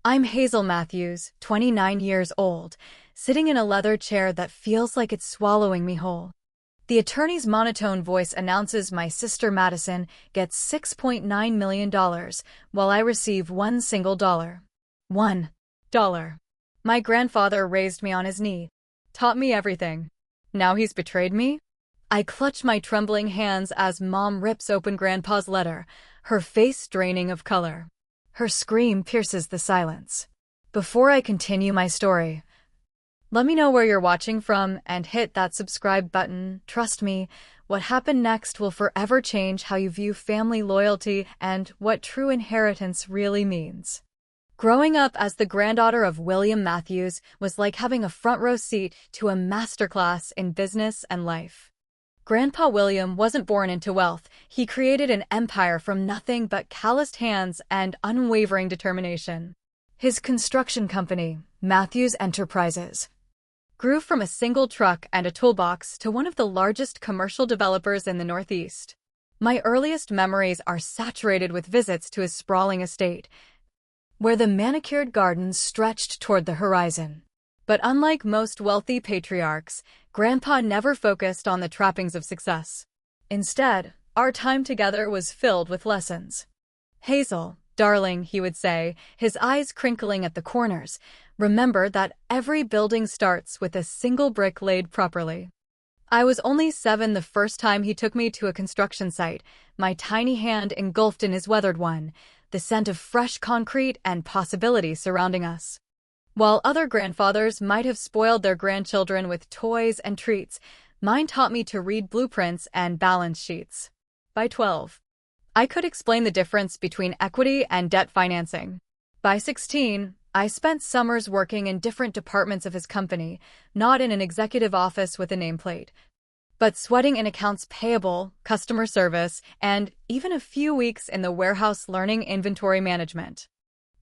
I'm Hazel Matthews, 29 years old, sitting in a leather chair that feels like it's swallowing me whole. The attorney's monotone voice announces my sister Madison gets $6.9 million, while I receive $1 single dollar. $1. My grandfather raised me on his knee, taught me everything. Now he's betrayed me? I clutch my trembling hands as Mom rips open Grandpa's letter, her face draining of color. Her scream pierces the silence. Before I continue my story, let me know where you're watching from and hit that subscribe button. Trust me, what happened next will forever change how you view family loyalty and what true inheritance really means. Growing up as the granddaughter of William Matthews was like having a front row seat to a masterclass in business and life. Grandpa William wasn't born into wealth. He created an empire from nothing but calloused hands and unwavering determination. His construction company, Matthews Enterprises, grew from a single truck and a toolbox to one of the largest commercial developers in the Northeast. My earliest memories are saturated with visits to his sprawling estate, where the manicured gardens stretched toward the horizon. But unlike most wealthy patriarchs, Grandpa never focused on the trappings of success. Instead, our time together was filled with lessons. "Hazel, darling," he would say, his eyes crinkling at the corners, "remember that every building starts with a single brick laid properly." I was only 7 the first time he took me to a construction site, my tiny hand engulfed in his weathered one, the scent of fresh concrete and possibility surrounding us. While other grandfathers might have spoiled their grandchildren with toys and treats, mine taught me to read blueprints and balance sheets. By 12, I could explain the difference between equity and debt financing. By 16, I spent summers working in different departments of his company, not in an executive office with a nameplate, but sweating in accounts payable, customer service, and even a few weeks in the warehouse learning inventory management.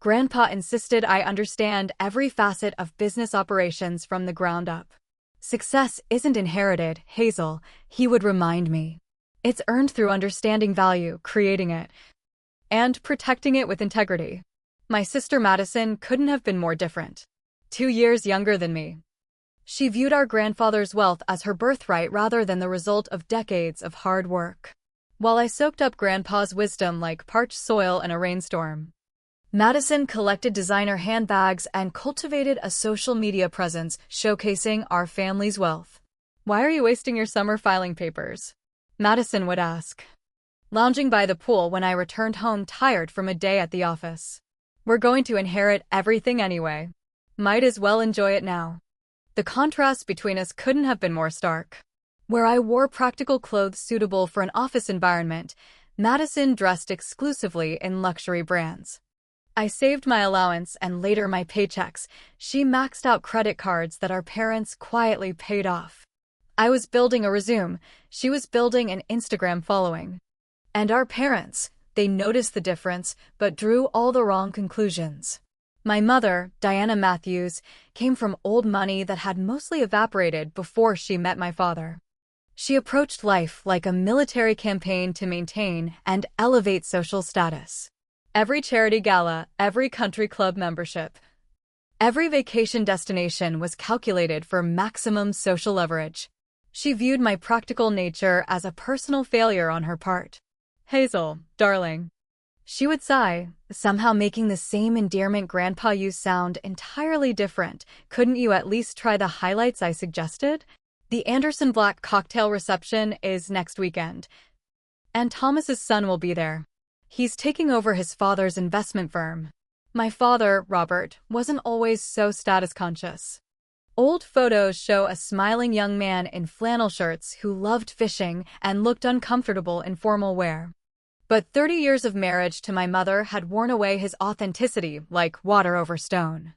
Grandpa insisted I understand every facet of business operations from the ground up. "Success isn't inherited, Hazel," he would remind me. "It's earned through understanding value, creating it, and protecting it with integrity." My sister Madison couldn't have been more different. 2 years younger than me. She viewed our grandfather's wealth as her birthright rather than the result of decades of hard work. While I soaked up Grandpa's wisdom like parched soil in a rainstorm, Madison collected designer handbags and cultivated a social media presence showcasing our family's wealth. "Why are you wasting your summer filing papers?" Madison would ask, lounging by the pool when I returned home tired from a day at the office. "We're going to inherit everything anyway. Might as well enjoy it now." The contrast between us couldn't have been more stark. Where I wore practical clothes suitable for an office environment, Madison dressed exclusively in luxury brands. I saved my allowance and later my paychecks. She maxed out credit cards that our parents quietly paid off. I was building a resume. She was building an Instagram following. And our parents, they noticed the difference, but drew all the wrong conclusions. My mother, Diana Matthews, came from old money that had mostly evaporated before she met my father. She approached life like a military campaign to maintain and elevate social status. Every charity gala, every country club membership, every vacation destination was calculated for maximum social leverage. She viewed my practical nature as a personal failure on her part. "Hazel, darling," she would sigh, somehow making the same endearment Grandpa used sound entirely different. "Couldn't you at least try the highlights I suggested? The Anderson Black cocktail reception is next weekend, and Thomas's son will be there. He's taking over his father's investment firm." My father, Robert, wasn't always so status conscious. Old photos show a smiling young man in flannel shirts who loved fishing and looked uncomfortable in formal wear. But 30 years of marriage to my mother had worn away his authenticity like water over stone.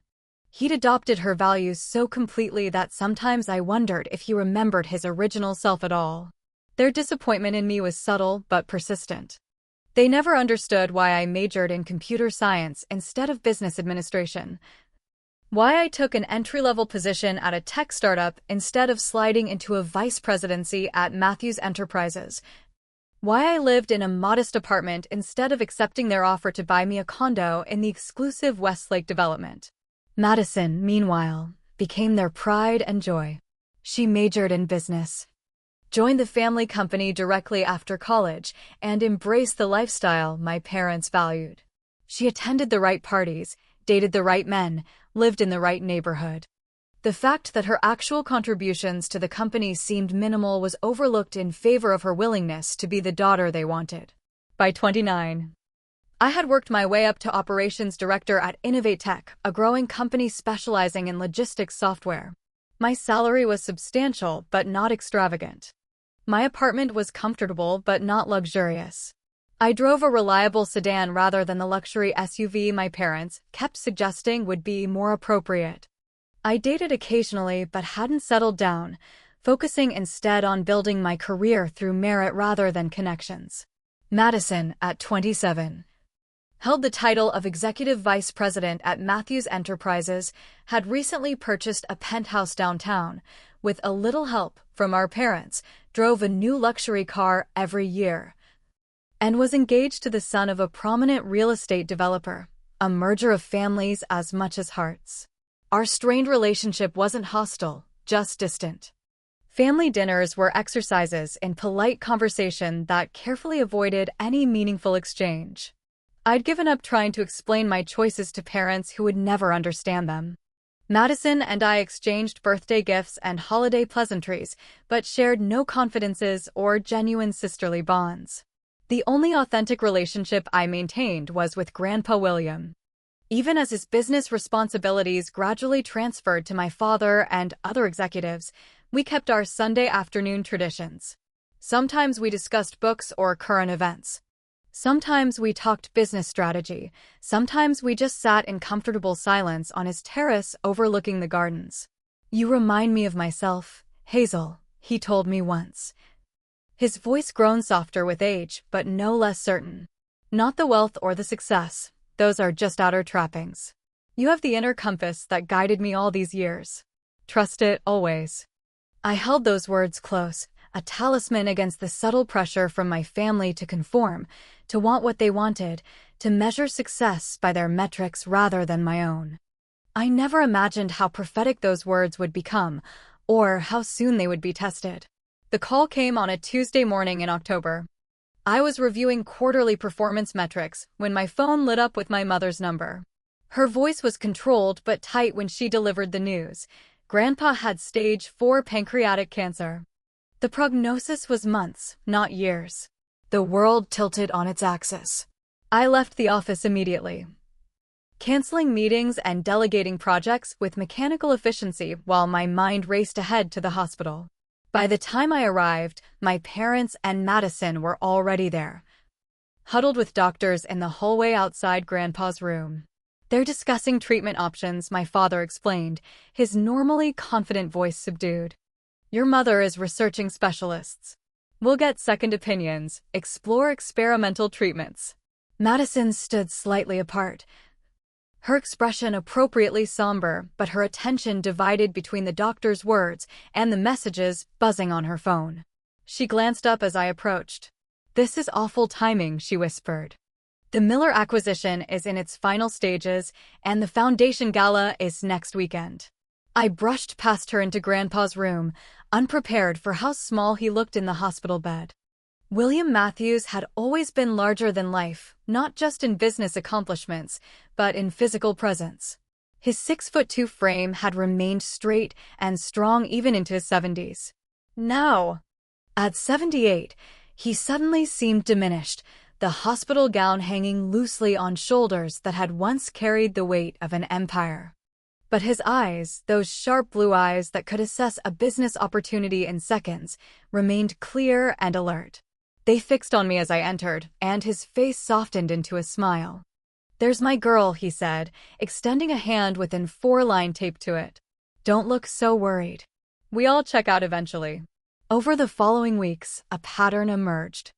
He'd adopted her values so completely that sometimes I wondered if he remembered his original self at all. Their disappointment in me was subtle but persistent. They never understood why I majored in computer science instead of business administration, why I took an entry-level position at a tech startup instead of sliding into a vice presidency at Matthews Enterprises, Why I lived in a modest apartment instead of accepting their offer to buy me a condo in the exclusive Westlake development. Madison, meanwhile, became their pride and joy. She majored in business, joined the family company directly after college, and embraced the lifestyle my parents valued. She attended the right parties, dated the right men, lived in the right neighborhood. The fact that her actual contributions to the company seemed minimal was overlooked in favor of her willingness to be the daughter they wanted. By 29, I had worked my way up to operations director at Innovate Tech, a growing company specializing in logistics software. My salary was substantial but not extravagant. My apartment was comfortable but not luxurious. I drove a reliable sedan rather than the luxury SUV my parents kept suggesting would be more appropriate. I dated occasionally but hadn't settled down, focusing instead on building my career through merit rather than connections. Madison, at 27, held the title of Executive Vice President at Matthews Enterprises, had recently purchased a penthouse downtown, with a little help from our parents, drove a new luxury car every year, and was engaged to the son of a prominent real estate developer, a merger of families as much as hearts. Our strained relationship wasn't hostile, just distant. Family dinners were exercises in polite conversation that carefully avoided any meaningful exchange. I'd given up trying to explain my choices to parents who would never understand them. Madison and I exchanged birthday gifts and holiday pleasantries, but shared no confidences or genuine sisterly bonds. The only authentic relationship I maintained was with Grandpa William. Even as his business responsibilities gradually transferred to my father and other executives, we kept our Sunday afternoon traditions. Sometimes we discussed books or current events. Sometimes we talked business strategy. Sometimes we just sat in comfortable silence on his terrace overlooking the gardens. "You remind me of myself, Hazel," he told me once. His voice grown softer with age, but no less certain. "Not the wealth or the success. Those are just outer trappings. You have the inner compass that guided me all these years. Trust it always." I held those words close, a talisman against the subtle pressure from my family to conform, to want what they wanted, to measure success by their metrics rather than my own. I never imagined how prophetic those words would become, or how soon they would be tested. The call came on a Tuesday morning in October. I was reviewing quarterly performance metrics when my phone lit up with my mother's number. Her voice was controlled but tight when she delivered the news. Grandpa had stage 4 pancreatic cancer. The prognosis was months, not years. The world tilted on its axis. I left the office immediately, canceling meetings and delegating projects with mechanical efficiency while my mind raced ahead to the hospital. By the time I arrived, my parents and Madison were already there, huddled with doctors in the hallway outside Grandpa's room. "They're discussing treatment options," my father explained, his normally confident voice subdued. "Your mother is researching specialists. We'll get second opinions, explore experimental treatments." Madison stood slightly apart, her expression appropriately somber, but her attention divided between the doctor's words and the messages buzzing on her phone. She glanced up as I approached. "This is awful timing," she whispered. "The Miller acquisition is in its final stages, and the Foundation Gala is next weekend." I brushed past her into Grandpa's room, unprepared for how small he looked in the hospital bed. William Matthews had always been larger than life, not just in business accomplishments, but in physical presence. His 6'2" frame had remained straight and strong even into his 70s. Now, at 78, he suddenly seemed diminished, the hospital gown hanging loosely on shoulders that had once carried the weight of an empire. But his eyes, those sharp blue eyes that could assess a business opportunity in seconds, remained clear and alert. They fixed on me as I entered, and his face softened into a smile. "There's my girl," he said, extending a hand with an 4-line taped to it. "Don't look so worried. We all check out eventually." Over the following weeks, a pattern emerged.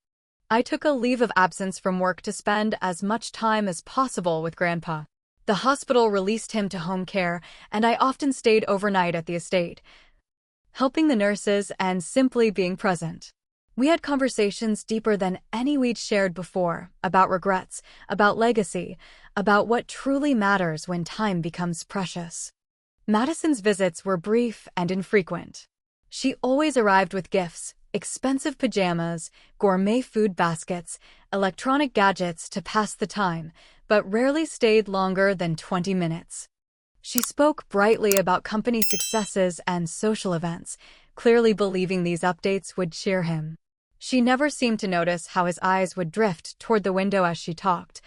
I took a leave of absence from work to spend as much time as possible with Grandpa. The hospital released him to home care, and I often stayed overnight at the estate, helping the nurses and simply being present. We had conversations deeper than any we'd shared before, about regrets, about legacy, about what truly matters when time becomes precious. Madison's visits were brief and infrequent. She always arrived with gifts, expensive pajamas, gourmet food baskets, electronic gadgets to pass the time, but rarely stayed longer than 20 minutes. She spoke brightly about company successes and social events, clearly believing these updates would cheer him. She never seemed to notice how his eyes would drift toward the window as she talked,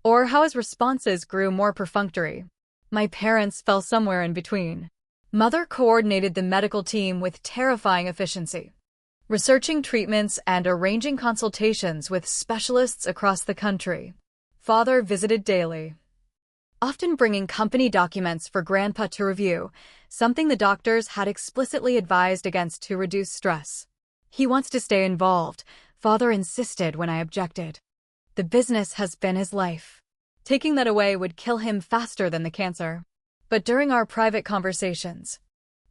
or how his responses grew more perfunctory. My parents fell somewhere in between. Mother coordinated the medical team with terrifying efficiency, researching treatments and arranging consultations with specialists across the country. Father visited daily, often bringing company documents for Grandpa to review, something the doctors had explicitly advised against to reduce stress. He wants to stay involved, Father insisted when I objected. The business has been his life. Taking that away would kill him faster than the cancer. But during our private conversations,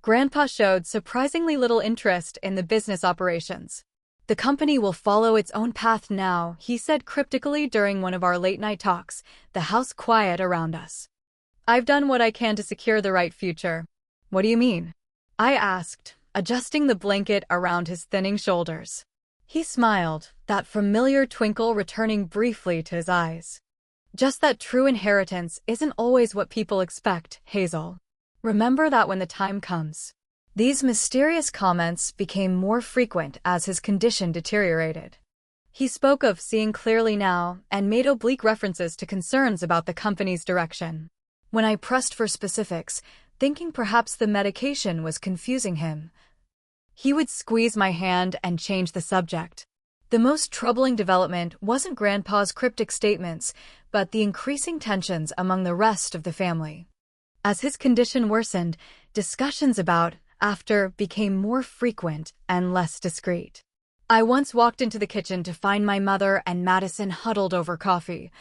Grandpa showed surprisingly little interest in the business operations. The company will follow its own path now, he said cryptically during one of our late-night talks, the house quiet around us. I've done what I can to secure the right future. What do you mean? I asked, adjusting the blanket around his thinning shoulders. He smiled, that familiar twinkle returning briefly to his eyes. Just that true inheritance isn't always what people expect, Hazel. Remember that when the time comes. These mysterious comments became more frequent as his condition deteriorated. He spoke of seeing clearly now and made oblique references to concerns about the company's direction. When I pressed for specifics, thinking perhaps the medication was confusing him, he would squeeze my hand and change the subject. The most troubling development wasn't Grandpa's cryptic statements, but the increasing tensions among the rest of the family. As his condition worsened, discussions about after became more frequent and less discreet. I once walked into the kitchen to find my mother and Madison huddled over coffee,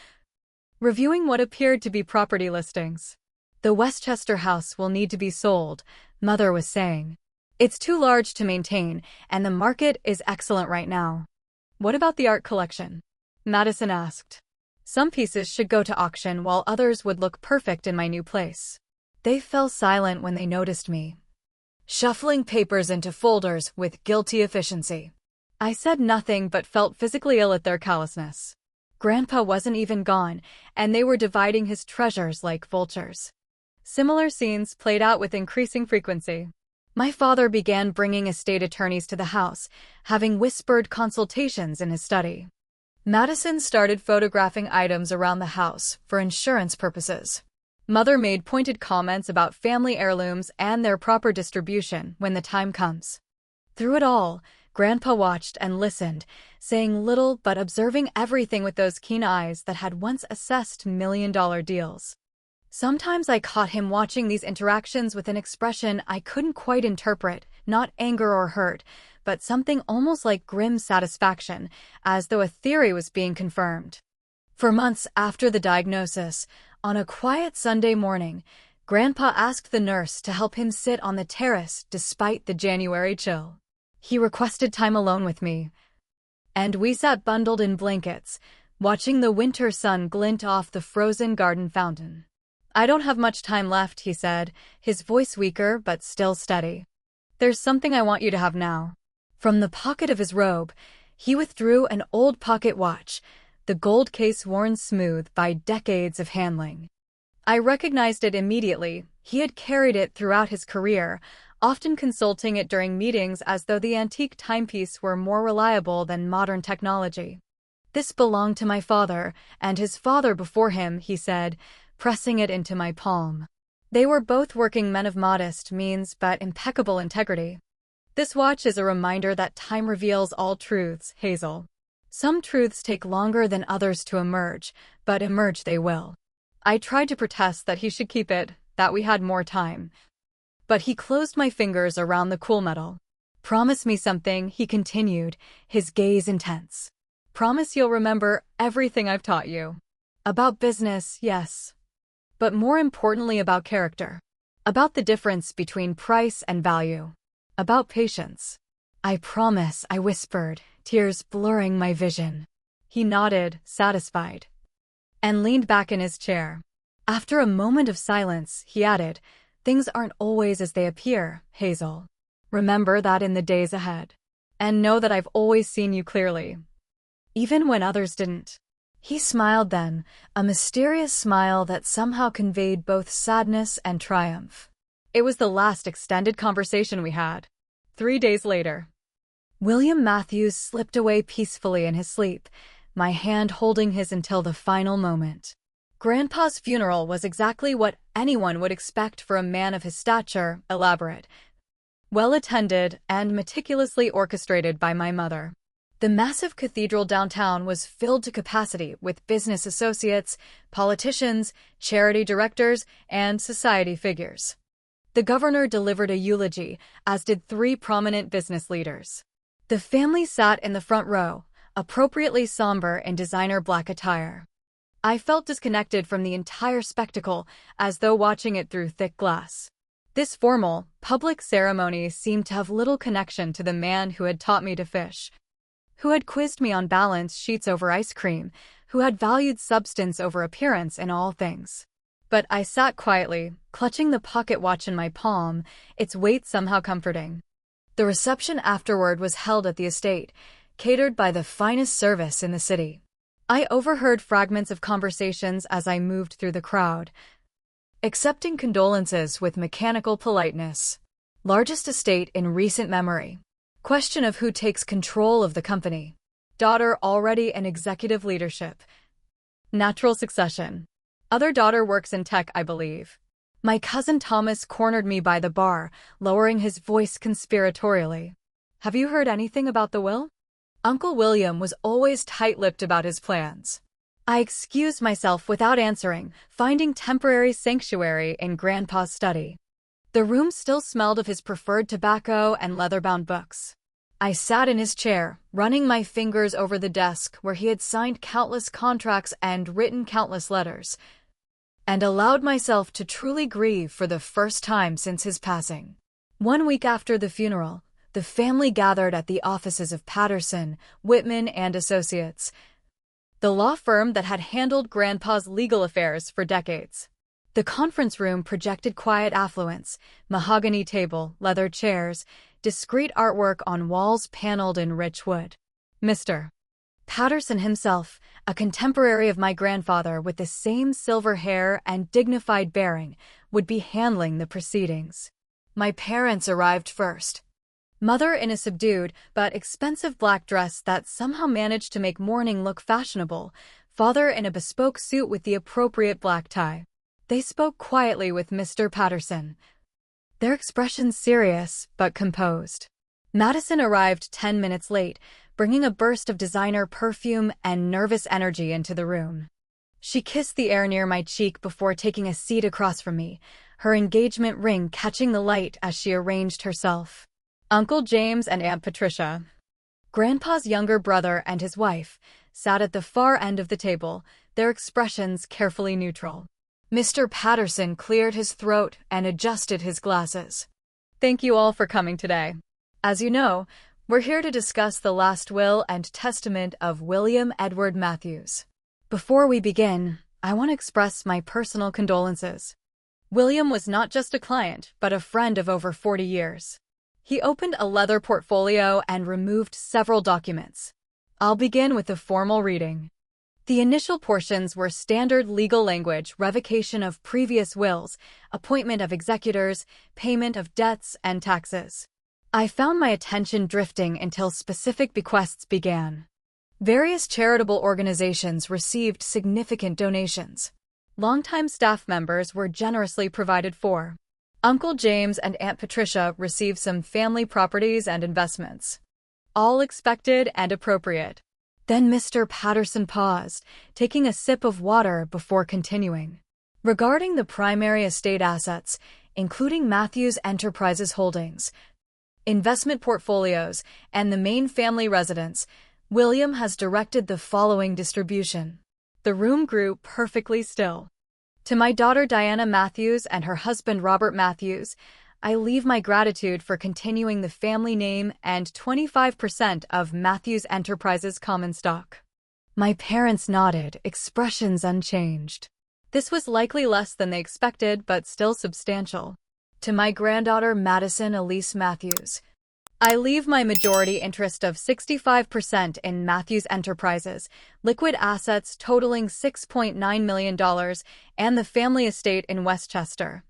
reviewing what appeared to be property listings. The Westchester house will need to be sold, Mother was saying. It's too large to maintain, and the market is excellent right now. What about the art collection? Madison asked. Some pieces should go to auction while others would look perfect in my new place. They fell silent when they noticed me, shuffling papers into folders with guilty efficiency. I said nothing but felt physically ill at their callousness. Grandpa wasn't even gone, and they were dividing his treasures like vultures. Similar scenes played out with increasing frequency. My father began bringing estate attorneys to the house, having whispered consultations in his study. Madison started photographing items around the house for insurance purposes. Mother made pointed comments about family heirlooms and their proper distribution when the time comes. Through it all, Grandpa watched and listened, saying little but observing everything with those keen eyes that had once assessed million-dollar deals. Sometimes I caught him watching these interactions with an expression I couldn't quite interpret, not anger or hurt, but something almost like grim satisfaction, as though a theory was being confirmed. For months after the diagnosis, on a quiet Sunday morning, Grandpa asked the nurse to help him sit on the terrace despite the January chill. He requested time alone with me, and we sat bundled in blankets, watching the winter sun glint off the frozen garden fountain. I don't have much time left, he said, his voice weaker but still steady. There's something I want you to have now. From the pocket of his robe, he withdrew an old pocket watch, the gold case worn smooth by decades of handling. I recognized it immediately. He had carried it throughout his career, often consulting it during meetings as though the antique timepiece were more reliable than modern technology. This belonged to my father, and his father before him, he said, pressing it into my palm. They were both working men of modest means but impeccable integrity. This watch is a reminder that time reveals all truths, Hazel. Some truths take longer than others to emerge, but emerge they will. I tried to protest that he should keep it, that we had more time. But he closed my fingers around the cool metal. Promise me something, he continued, his gaze intense. Promise you'll remember everything I've taught you. About business, yes. But more importantly about character. About the difference between price and value. About patience. "I promise," I whispered, tears blurring my vision. He nodded, satisfied, and leaned back in his chair. After a moment of silence, he added, "Things aren't always as they appear, Hazel. Remember that in the days ahead. And know that I've always seen you clearly, even when others didn't." He smiled then, a mysterious smile that somehow conveyed both sadness and triumph. It was the last extended conversation we had. 3 days later, William Matthews slipped away peacefully in his sleep, my hand holding his until the final moment. Grandpa's funeral was exactly what anyone would expect for a man of his stature: elaborate, well-attended, and meticulously orchestrated by my mother. The massive cathedral downtown was filled to capacity with business associates, politicians, charity directors, and society figures. The governor delivered a eulogy, as did 3 prominent business leaders. The family sat in the front row, appropriately somber in designer black attire. I felt disconnected from the entire spectacle, as though watching it through thick glass. This formal, public ceremony seemed to have little connection to the man who had taught me to fish, who had quizzed me on balance sheets over ice cream, who had valued substance over appearance in all things. But I sat quietly, clutching the pocket watch in my palm, its weight somehow comforting. The reception afterward was held at the estate, catered by the finest service in the city. I overheard fragments of conversations as I moved through the crowd, accepting condolences with mechanical politeness. Largest estate in recent memory. Question of who takes control of the company. Daughter already in executive leadership. Natural succession. Other daughter works in tech, I believe. My cousin Thomas cornered me by the bar, lowering his voice conspiratorially. "Have you heard anything about the will?" Uncle William was always tight-lipped about his plans. I excused myself without answering, finding temporary sanctuary in Grandpa's study. The room still smelled of his preferred tobacco and leather-bound books. I sat in his chair, running my fingers over the desk where he had signed countless contracts and written countless letters, and allowed myself to truly grieve for the first time since his passing. 1 week after the funeral, the family gathered at the offices of Patterson, Whitman and Associates, the law firm that had handled Grandpa's legal affairs for decades. The conference room projected quiet affluence: mahogany table, leather chairs, discreet artwork on walls paneled in rich wood. Mr. Patterson himself, a contemporary of my grandfather with the same silver hair and dignified bearing, would be handling the proceedings. My parents arrived first. Mother in a subdued but expensive black dress that somehow managed to make mourning look fashionable, father in a bespoke suit with the appropriate black tie. They spoke quietly with Mr. Patterson, their expressions serious but composed. Madison arrived 10 minutes late, bringing a burst of designer perfume and nervous energy into the room. She kissed the air near my cheek before taking a seat across from me, her engagement ring catching the light as she arranged herself. Uncle James and Aunt Patricia, Grandpa's younger brother and his wife, sat at the far end of the table, their expressions carefully neutral. Mr. Patterson cleared his throat and adjusted his glasses. "Thank you all for coming today. As you know, we're here to discuss the last will and testament of William Edward Matthews. Before we begin, I want to express my personal condolences. William was not just a client, but a friend of over 40 years. He opened a leather portfolio and removed several documents. I'll begin with the formal reading. The initial portions were standard legal language: revocation of previous wills, appointment of executors, payment of debts, and taxes. I found my attention drifting until specific bequests began. Various charitable organizations received significant donations. Longtime staff members were generously provided for. Uncle James and Aunt Patricia received some family properties and investments. All expected and appropriate. Then Mr. Patterson paused, taking a sip of water before continuing. Regarding the primary estate assets, including Matthews Enterprises Holdings, investment portfolios, and the main family residence, William has directed the following distribution. The room grew perfectly still. To my daughter Diana Matthews and her husband Robert Matthews, I leave my gratitude for continuing the family name and 25% of Matthews Enterprises common stock. My parents nodded, expressions unchanged. This was likely less than they expected, but still substantial. To my granddaughter Madison Elise Matthews, I leave my majority interest of 65% in Matthews Enterprises, liquid assets totaling $6.9 million, and the family estate in Westchester,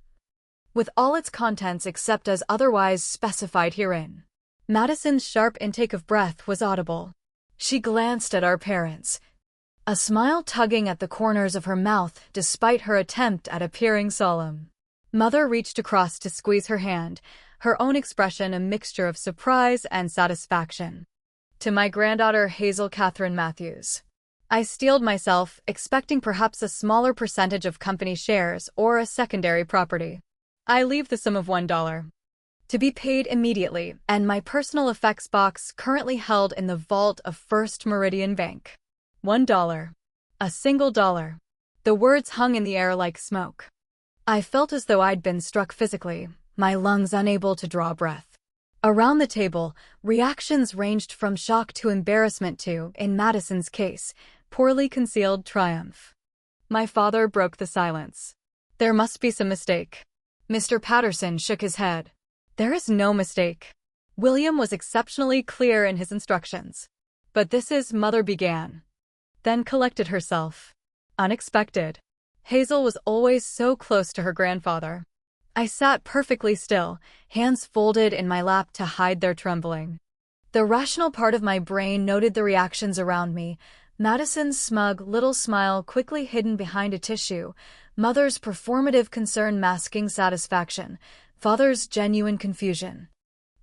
with all its contents except as otherwise specified herein. Madison's sharp intake of breath was audible. She glanced at our parents, a smile tugging at the corners of her mouth despite her attempt at appearing solemn. Mother reached across to squeeze her hand, her own expression a mixture of surprise and satisfaction. To my granddaughter Hazel Catherine Matthews, I steeled myself, expecting perhaps a smaller percentage of company shares or a secondary property. I leave the sum of $1 to be paid immediately, and my personal effects box currently held in the vault of First Meridian Bank. $1. A single dollar. The words hung in the air like smoke. I felt as though I'd been struck physically, my lungs unable to draw breath. Around the table, reactions ranged from shock to embarrassment to, in Madison's case, poorly concealed triumph. My father broke the silence. There must be some mistake. Mr. Patterson shook his head. There is no mistake. William was exceptionally clear in his instructions. But this is, Mother began, then collected herself. Unexpected. Hazel was always so close to her grandfather. I sat perfectly still, hands folded in my lap to hide their trembling. The rational part of my brain noted the reactions around me, Madison's smug little smile quickly hidden behind a tissue, Mother's performative concern masking satisfaction, Father's genuine confusion,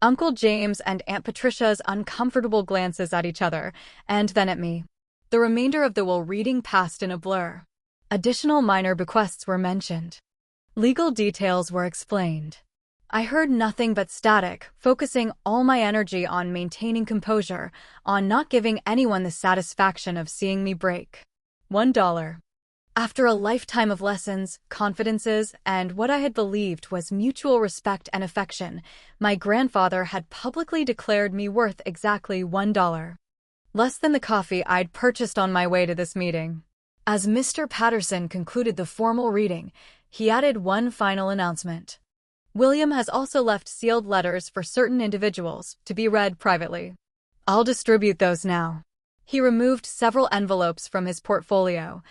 Uncle James and Aunt Patricia's uncomfortable glances at each other, and then at me. The remainder of the will reading passed in a blur. Additional minor bequests were mentioned. Legal details were explained. I heard nothing but static, focusing all my energy on maintaining composure, on not giving anyone the satisfaction of seeing me break. $1. After a lifetime of lessons, confidences, and what I had believed was mutual respect and affection, my grandfather had publicly declared me worth exactly $1. Less than the coffee I'd purchased on my way to this meeting. As Mr. Patterson concluded the formal reading, he added one final announcement. William has also left sealed letters for certain individuals to be read privately. I'll distribute those now. He removed several envelopes from his portfolio,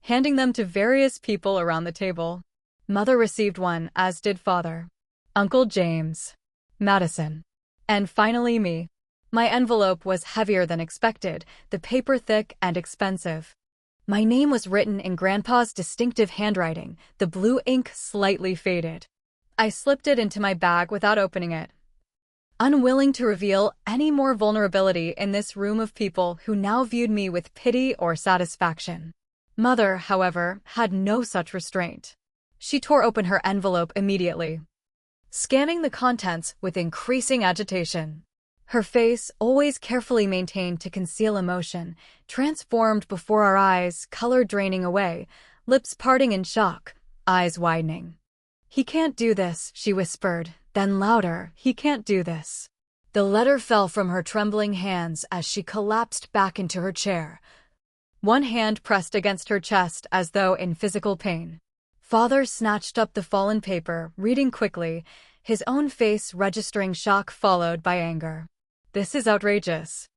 handing them to various people around the table. Mother received one, as did Father, Uncle James, Madison, and finally me. My envelope was heavier than expected, the paper thick and expensive. My name was written in Grandpa's distinctive handwriting, the blue ink slightly faded. I slipped it into my bag without opening it, unwilling to reveal any more vulnerability in this room of people who now viewed me with pity or satisfaction. Mother, however, had no such restraint. She tore open her envelope immediately, scanning the contents with increasing agitation. Her face, always carefully maintained to conceal emotion, transformed before our eyes, color draining away, lips parting in shock, eyes widening. "He can't do this," she whispered, then louder, "He can't do this." The letter fell from her trembling hands as she collapsed back into her chair, one hand pressed against her chest as though in physical pain. Father snatched up the fallen paper, reading quickly, his own face registering shock followed by anger. "This is outrageous,"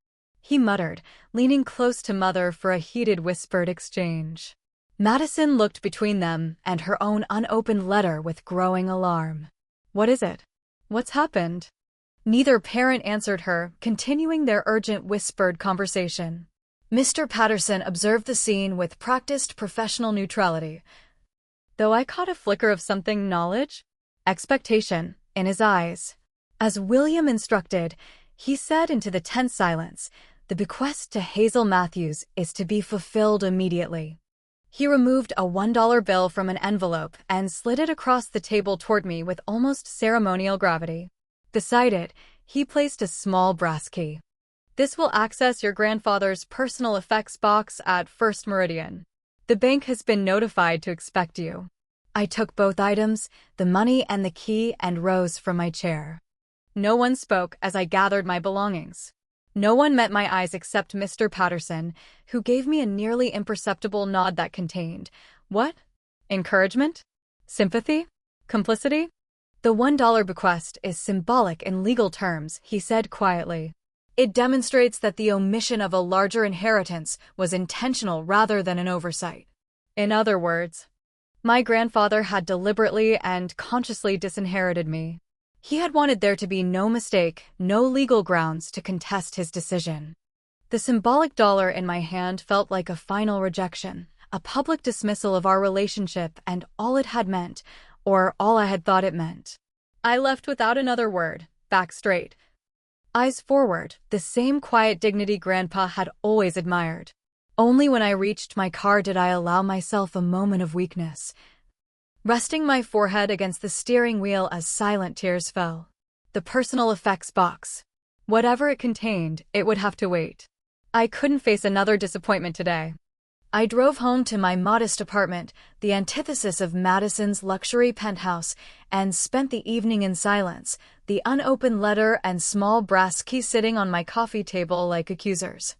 he muttered, leaning close to Mother for a heated whispered exchange. Madison looked between them and her own unopened letter with growing alarm. "What is it? What's happened?" Neither parent answered her, continuing their urgent whispered conversation. Mr. Patterson observed the scene with practiced professional neutrality, though I caught a flicker of something knowledge, expectation, in his eyes. As William instructed, he said into the tense silence, "The bequest to Hazel Matthews is to be fulfilled immediately." He removed a $1 bill from an envelope and slid it across the table toward me with almost ceremonial gravity. Beside it, he placed a small brass key. "This will access your grandfather's personal effects box at First Meridian. The bank has been notified to expect you." I took both items, the money and the key, and rose from my chair. No one spoke as I gathered my belongings. No one met my eyes except Mr. Patterson, who gave me a nearly imperceptible nod that contained, what? Encouragement? Sympathy? Complicity? The $1 bequest is symbolic in legal terms, he said quietly. It demonstrates that the omission of a larger inheritance was intentional rather than an oversight. In other words, my grandfather had deliberately and consciously disinherited me. He had wanted there to be no mistake, no legal grounds to contest his decision. The symbolic dollar in my hand felt like a final rejection, a public dismissal of our relationship and all it had meant, or all I had thought it meant. I left without another word, back straight. Eyes forward, the same quiet dignity Grandpa had always admired. Only when I reached my car did I allow myself a moment of weakness, resting my forehead against the steering wheel as silent tears fell. The personal effects box. Whatever it contained, it would have to wait. I couldn't face another disappointment today. I drove home to my modest apartment, the antithesis of Madison's luxury penthouse, and spent the evening in silence, the unopened letter and small brass key sitting on my coffee table like accusers.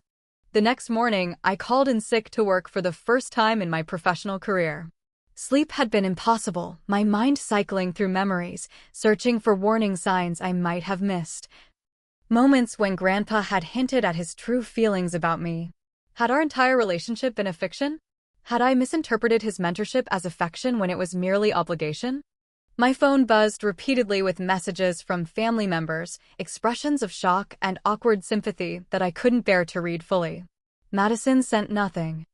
The next morning, I called in sick to work for the first time in my professional career. Sleep had been impossible, my mind cycling through memories, searching for warning signs I might have missed. Moments when Grandpa had hinted at his true feelings about me. Had our entire relationship been a fiction? Had I misinterpreted his mentorship as affection when it was merely obligation? My phone buzzed repeatedly with messages from family members, expressions of shock and awkward sympathy that I couldn't bear to read fully. Madison sent nothing.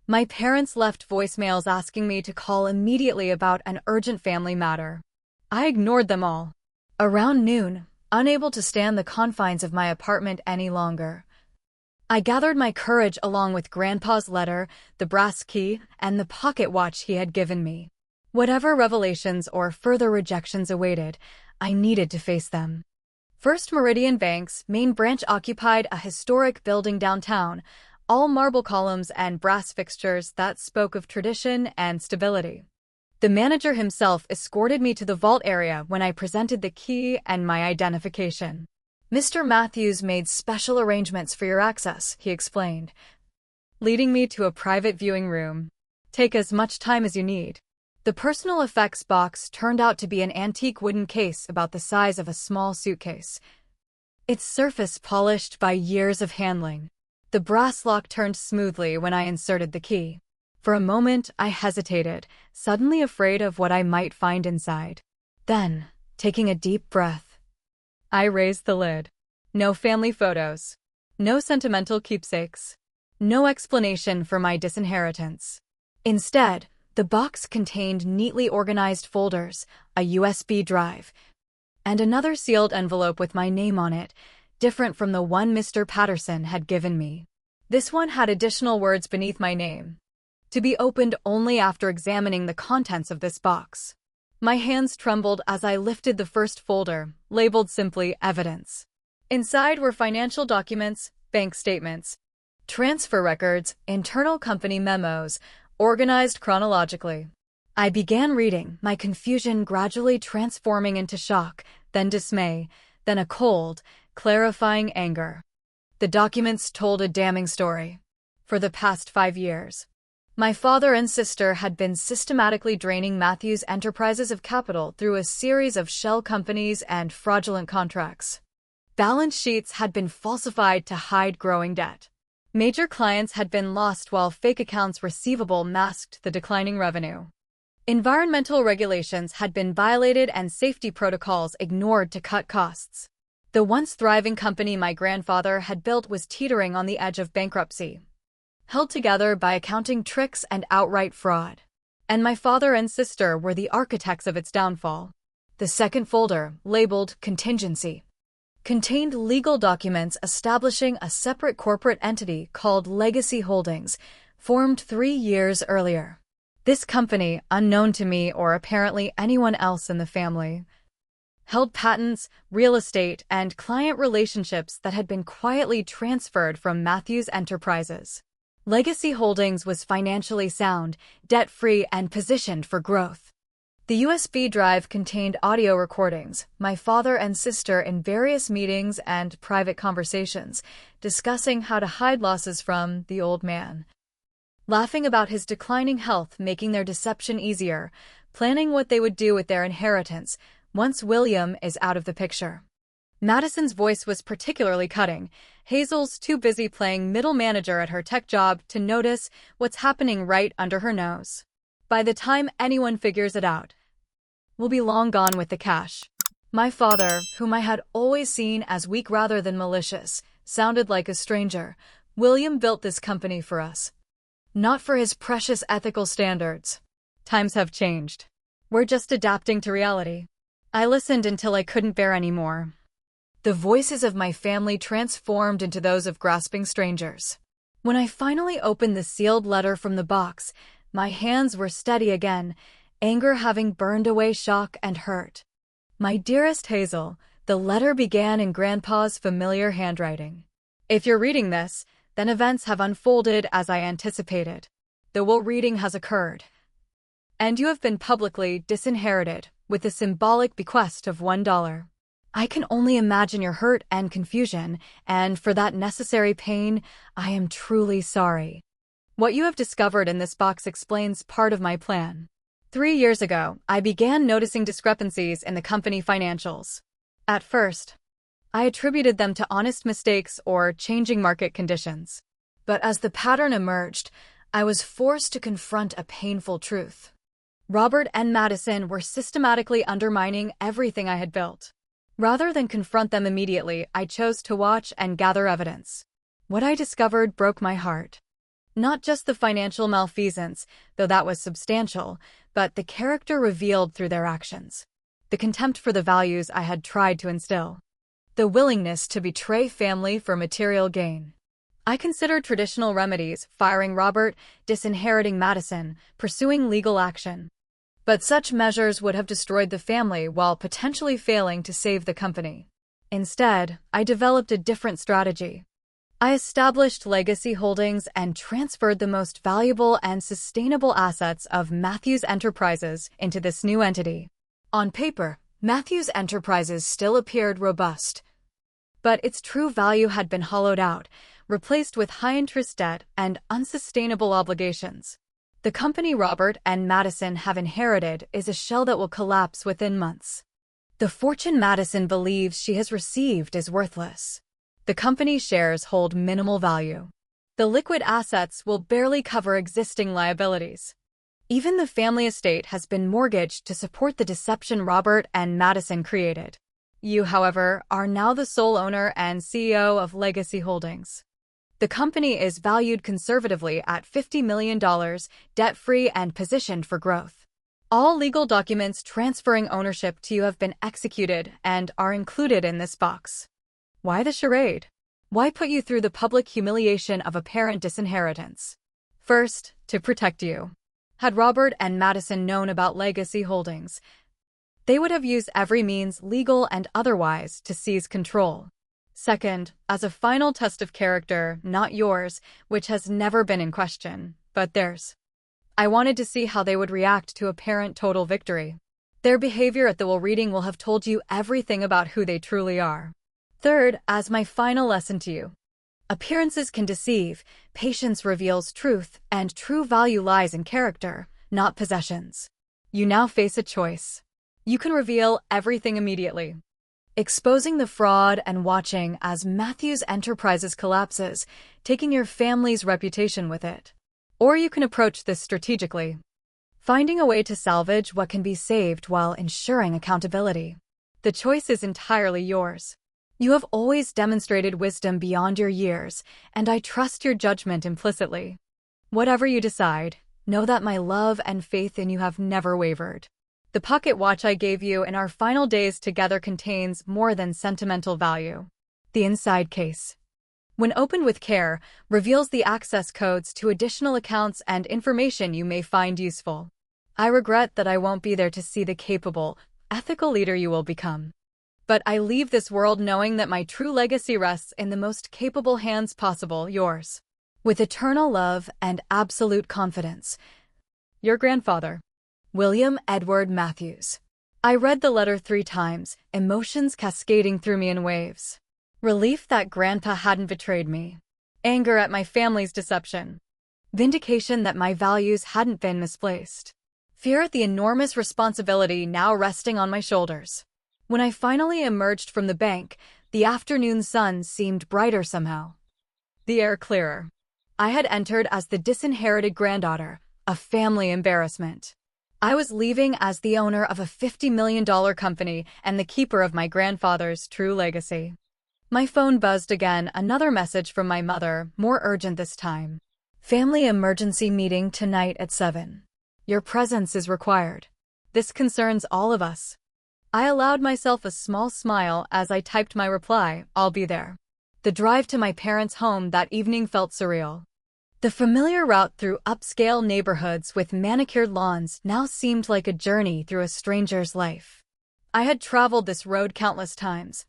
My parents left voicemails asking me to call immediately about an urgent family matter. I ignored them all. Around noon, unable to stand the confines of my apartment any longer, I gathered my courage along with Grandpa's letter, the brass key, and the pocket watch he had given me. Whatever revelations or further rejections awaited, I needed to face them. First Meridian Bank's main branch occupied a historic building downtown, all marble columns and brass fixtures that spoke of tradition and stability. The manager himself escorted me to the vault area when I presented the key and my identification. Mr. Matthews made special arrangements for your access, he explained, leading me to a private viewing room. Take as much time as you need. The personal effects box turned out to be an antique wooden case about the size of a small suitcase, its surface polished by years of handling. The brass lock turned smoothly when I inserted the key. For a moment, I hesitated, suddenly afraid of what I might find inside. Then, taking a deep breath, I raised the lid. No family photos. No sentimental keepsakes. No explanation for my disinheritance. Instead, the box contained neatly organized folders, a USB drive, and another sealed envelope with my name on it, different from the one Mr. Patterson had given me. This one had additional words beneath my name, to be opened only after examining the contents of this box. My hands trembled as I lifted the first folder, labeled simply Evidence. Inside were financial documents, bank statements, transfer records, internal company memos, organized chronologically. I began reading, my confusion gradually transforming into shock, then dismay, then a cold, clarifying anger. The documents told a damning story. For the past 5 years, my father and sister had been systematically draining Matthews Enterprises of capital through a series of shell companies and fraudulent contracts. Balance sheets had been falsified to hide growing debt. Major clients had been lost while fake accounts receivable masked the declining revenue. Environmental regulations had been violated and safety protocols ignored to cut costs. The once thriving company my grandfather had built was teetering on the edge of bankruptcy, held together by accounting tricks and outright fraud. And my father and sister were the architects of its downfall. The second folder, labeled Contingency, contained legal documents establishing a separate corporate entity called Legacy Holdings, formed 3 years earlier. This company, unknown to me or apparently anyone else in the family, held patents, real estate, and client relationships that had been quietly transferred from Matthews Enterprises. Legacy Holdings was financially sound, debt-free, and positioned for growth. The USB drive contained audio recordings, my father and sister in various meetings and private conversations, discussing how to hide losses from the old man, laughing about his declining health, making their deception easier, planning what they would do with their inheritance once William is out of the picture. Madison's voice was particularly cutting. Hazel's too busy playing middle manager at her tech job to notice what's happening right under her nose. By the time anyone figures it out, we'll be long gone with the cash. My father, whom I had always seen as weak rather than malicious, sounded like a stranger. William built this company for us, not for his precious ethical standards. Times have changed. We're just adapting to reality. I listened until I couldn't bear any more. The voices of my family transformed into those of grasping strangers. When I finally opened the sealed letter from the box, my hands were steady again, anger having burned away shock and hurt. My dearest Hazel, the letter began in Grandpa's familiar handwriting. If you're reading this, then events have unfolded as I anticipated. The will reading has occurred, and you have been publicly disinherited with the symbolic bequest of $1. I can only imagine your hurt and confusion, and for that necessary pain, I am truly sorry. What you have discovered in this box explains part of my plan. 3 years ago, I began noticing discrepancies in the company financials. At first, I attributed them to honest mistakes or changing market conditions. But as the pattern emerged, I was forced to confront a painful truth. Robert and Madison were systematically undermining everything I had built. Rather than confront them immediately, I chose to watch and gather evidence. What I discovered broke my heart. Not just the financial malfeasance, though that was substantial, but the character revealed through their actions. The contempt for the values I had tried to instill. The willingness to betray family for material gain. I considered traditional remedies, firing Robert, disinheriting Madison, pursuing legal action. But such measures would have destroyed the family while potentially failing to save the company. Instead, I developed a different strategy. I established legacy holdings and transferred the most valuable and sustainable assets of Matthews Enterprises into this new entity. On paper, Matthews Enterprises still appeared robust, but its true value had been hollowed out, replaced with high-interest debt and unsustainable obligations. The company Robert and Madison have inherited is a shell that will collapse within months. The fortune Madison believes she has received is worthless. The company's shares hold minimal value. The liquid assets will barely cover existing liabilities. Even the family estate has been mortgaged to support the deception Robert and Madison created. You, however, are now the sole owner and CEO of Legacy Holdings. The company is valued conservatively at $50 million, debt-free and positioned for growth. All legal documents transferring ownership to you have been executed and are included in this box. Why the charade? Why put you through the public humiliation of apparent disinheritance? First, to protect you. Had Robert and Madison known about Legacy Holdings, they would have used every means, legal and otherwise, to seize control. Second, as a final test of character, not yours, which has never been in question, but theirs. I wanted to see how they would react to apparent total victory. Their behavior at the will reading will have told you everything about who they truly are. Third, as my final lesson to you. Appearances can deceive, patience reveals truth, and true value lies in character, not possessions. You now face a choice. You can reveal everything immediately, exposing the fraud and watching as Matthews Enterprises collapses, taking your family's reputation with it. Or you can approach this strategically, finding a way to salvage what can be saved while ensuring accountability. The choice is entirely yours. You have always demonstrated wisdom beyond your years, and I trust your judgment implicitly. Whatever you decide, know that my love and faith in you have never wavered. The pocket watch I gave you in our final days together contains more than sentimental value. The inside case, when opened with care, reveals the access codes to additional accounts and information you may find useful. I regret that I won't be there to see the capable, ethical leader you will become. But I leave this world knowing that my true legacy rests in the most capable hands possible, yours. With eternal love and absolute confidence. Your grandfather. William Edward Matthews. I read the letter 3 times, emotions cascading through me in waves. Relief that Grandpa hadn't betrayed me. Anger at my family's deception. Vindication that my values hadn't been misplaced. Fear at the enormous responsibility now resting on my shoulders. When I finally emerged from the bank, the afternoon sun seemed brighter somehow. The air clearer. I had entered as the disinherited granddaughter, a family embarrassment. I was leaving as the owner of a $50 million company and the keeper of my grandfather's true legacy. My phone buzzed again, another message from my mother, more urgent this time. Family emergency meeting tonight at 7. Your presence is required. This concerns all of us. I allowed myself a small smile as I typed my reply, I'll be there. The drive to my parents' home that evening felt surreal. The familiar route through upscale neighborhoods with manicured lawns now seemed like a journey through a stranger's life. I had traveled this road countless times,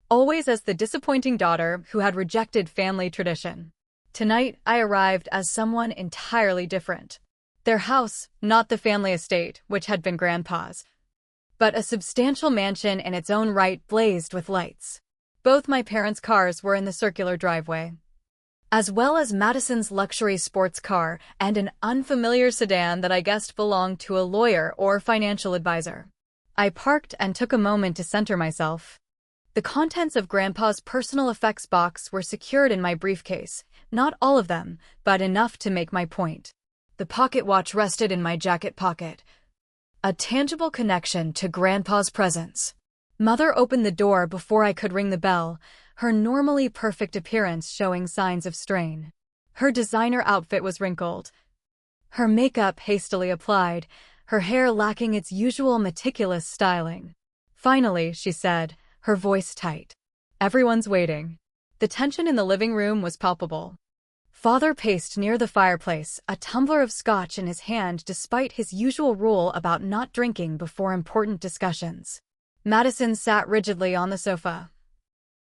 always as the disappointing daughter who had rejected family tradition. Tonight, I arrived as someone entirely different. Their house, not the family estate, which had been Grandpa's, but a substantial mansion in its own right blazed with lights. Both my parents' cars were in the circular driveway, as well as Madison's luxury sports car and an unfamiliar sedan that I guessed belonged to a lawyer or financial advisor. I parked and took a moment to center myself. The contents of Grandpa's personal effects box were secured in my briefcase, not all of them, but enough to make my point. The pocket watch rested in my jacket pocket, a tangible connection to Grandpa's presence. Mother opened the door before I could ring the bell, her normally perfect appearance showing signs of strain. Her designer outfit was wrinkled, her makeup hastily applied, her hair lacking its usual meticulous styling. Finally, she said, her voice tight. Everyone's waiting. The tension in the living room was palpable. Father paced near the fireplace, a tumbler of scotch in his hand despite his usual rule about not drinking before important discussions. Madison sat rigidly on the sofa,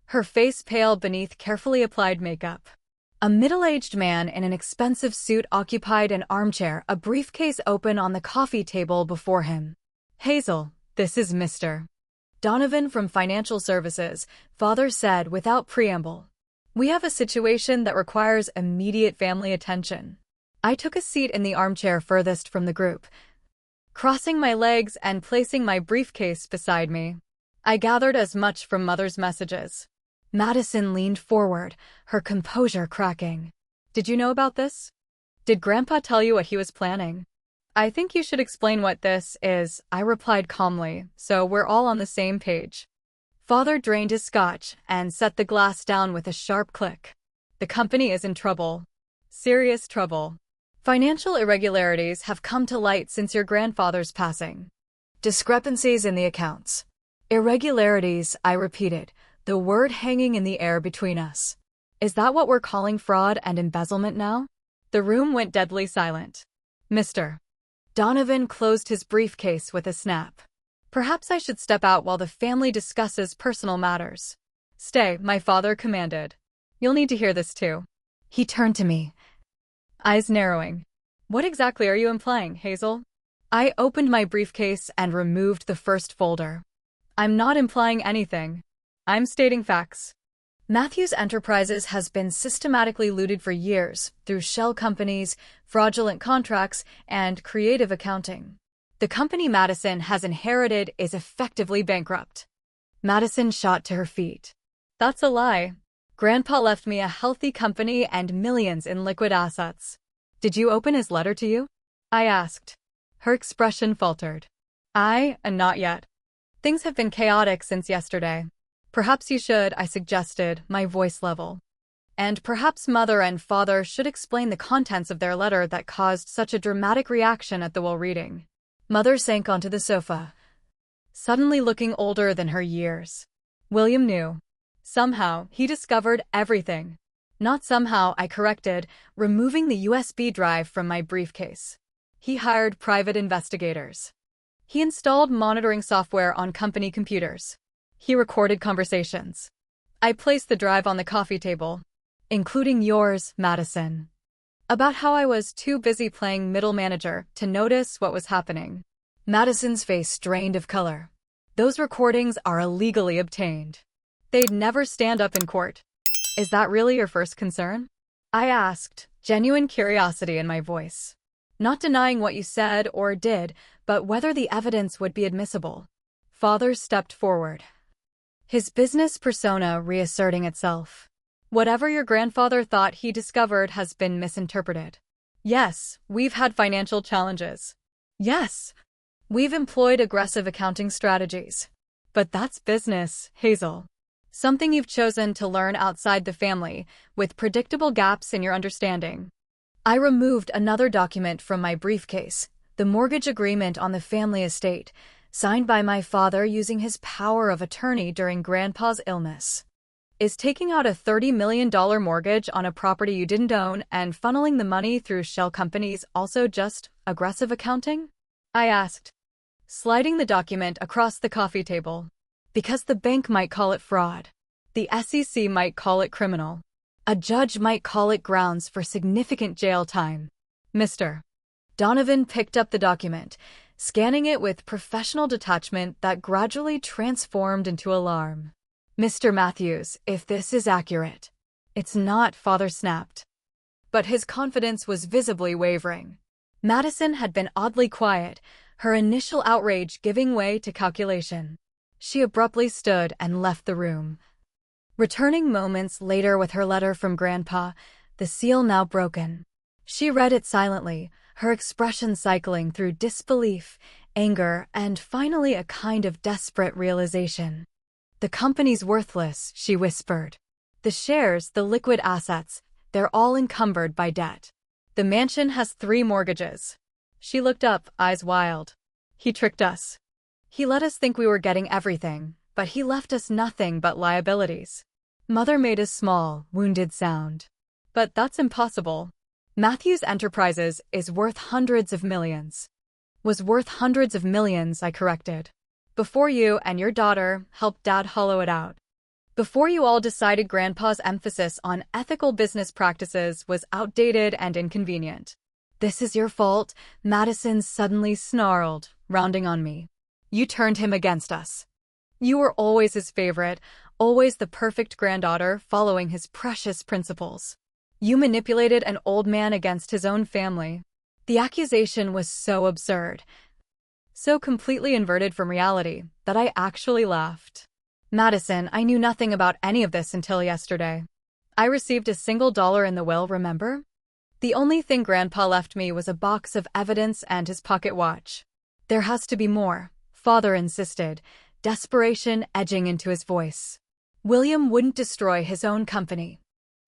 her face pale beneath carefully applied makeup. A middle-aged man in an expensive suit occupied an armchair, a briefcase open on the coffee table before him. Hazel, this is Mr. Donovan from Financial Services, Father said without preamble. We have a situation that requires immediate family attention. I took a seat in the armchair furthest from the group, crossing my legs and placing my briefcase beside me. I gathered as much from Mother's messages. Madison leaned forward, her composure cracking. Did you know about this? Did Grandpa tell you what he was planning? I think you should explain what this is, I replied calmly, so we're all on the same page. Father drained his scotch and set the glass down with a sharp click. The company is in trouble. Serious trouble. Financial irregularities have come to light since your grandfather's passing. Discrepancies in the accounts. Irregularities, I repeated, the word hanging in the air between us. Is that what we're calling fraud and embezzlement now? The room went deadly silent. Mr. Donovan closed his briefcase with a snap. Perhaps I should step out while the family discusses personal matters. Stay, my father commanded. You'll need to hear this too. He turned to me, eyes narrowing. What exactly are you implying, Hazel? I opened my briefcase and removed the first folder. I'm not implying anything. I'm stating facts. Matthews Enterprises has been systematically looted for years through shell companies, fraudulent contracts, and creative accounting. The company Madison has inherited is effectively bankrupt. Madison shot to her feet. That's a lie. Grandpa left me a healthy company and millions in liquid assets. Did you open his letter to you? I asked. Her expression faltered. Not yet. Things have been chaotic since yesterday. Perhaps you should, I suggested, my voice level. And perhaps Mother and Father should explain the contents of their letter that caused such a dramatic reaction at the while reading. Mother sank onto the sofa, suddenly looking older than her years. William knew. Somehow, he discovered everything. Not somehow, I corrected, removing the USB drive from my briefcase. He hired private investigators. He installed monitoring software on company computers. He recorded conversations. I placed the drive on the coffee table, including yours, Madison, about how I was too busy playing middle manager to notice what was happening. Madison's face drained of color. Those recordings are illegally obtained. They'd never stand up in court. Is that really your first concern? I asked, genuine curiosity in my voice. Not denying what you said or did, but whether the evidence would be admissible. Father stepped forward, his business persona reasserting itself. Whatever your grandfather thought he discovered has been misinterpreted. Yes, we've had financial challenges. Yes, we've employed aggressive accounting strategies. But that's business, Hazel. Something you've chosen to learn outside the family, with predictable gaps in your understanding. I removed another document from my briefcase, the mortgage agreement on the family estate, signed by my father using his power of attorney during Grandpa's illness. Is taking out a $30 million mortgage on a property you didn't own and funneling the money through shell companies also just aggressive accounting? I asked, sliding the document across the coffee table. Because the bank might call it fraud. The SEC might call it criminal. A judge might call it grounds for significant jail time. Mr. Donovan picked up the document, scanning it with professional detachment that gradually transformed into alarm. Mr. Matthews, if this is accurate. It's not, Father snapped. But his confidence was visibly wavering. Madison had been oddly quiet, her initial outrage giving way to calculation. She abruptly stood and left the room. Returning moments later with her letter from Grandpa, the seal now broken. She read it silently, her expression cycling through disbelief, anger, and finally a kind of desperate realization. The company's worthless, she whispered. The shares, the liquid assets, they're all encumbered by debt. The mansion has 3 mortgages. She looked up, eyes wild. He tricked us. He let us think we were getting everything, but he left us nothing but liabilities. Mother made a small, wounded sound. But that's impossible. Matthews Enterprises is worth hundreds of millions. Was worth hundreds of millions, I corrected. Before you and your daughter helped Dad hollow it out. Before you all decided Grandpa's emphasis on ethical business practices was outdated and inconvenient. This is your fault, Madison suddenly snarled, rounding on me. You turned him against us. You were always his favorite, always the perfect granddaughter following his precious principles. You manipulated an old man against his own family. The accusation was so absurd, so completely inverted from reality, that I actually laughed. Madison, I knew nothing about any of this until yesterday. I received a single dollar in the will, remember? The only thing Grandpa left me was a box of evidence and his pocket watch. There has to be more, Father insisted, desperation edging into his voice. William wouldn't destroy his own company.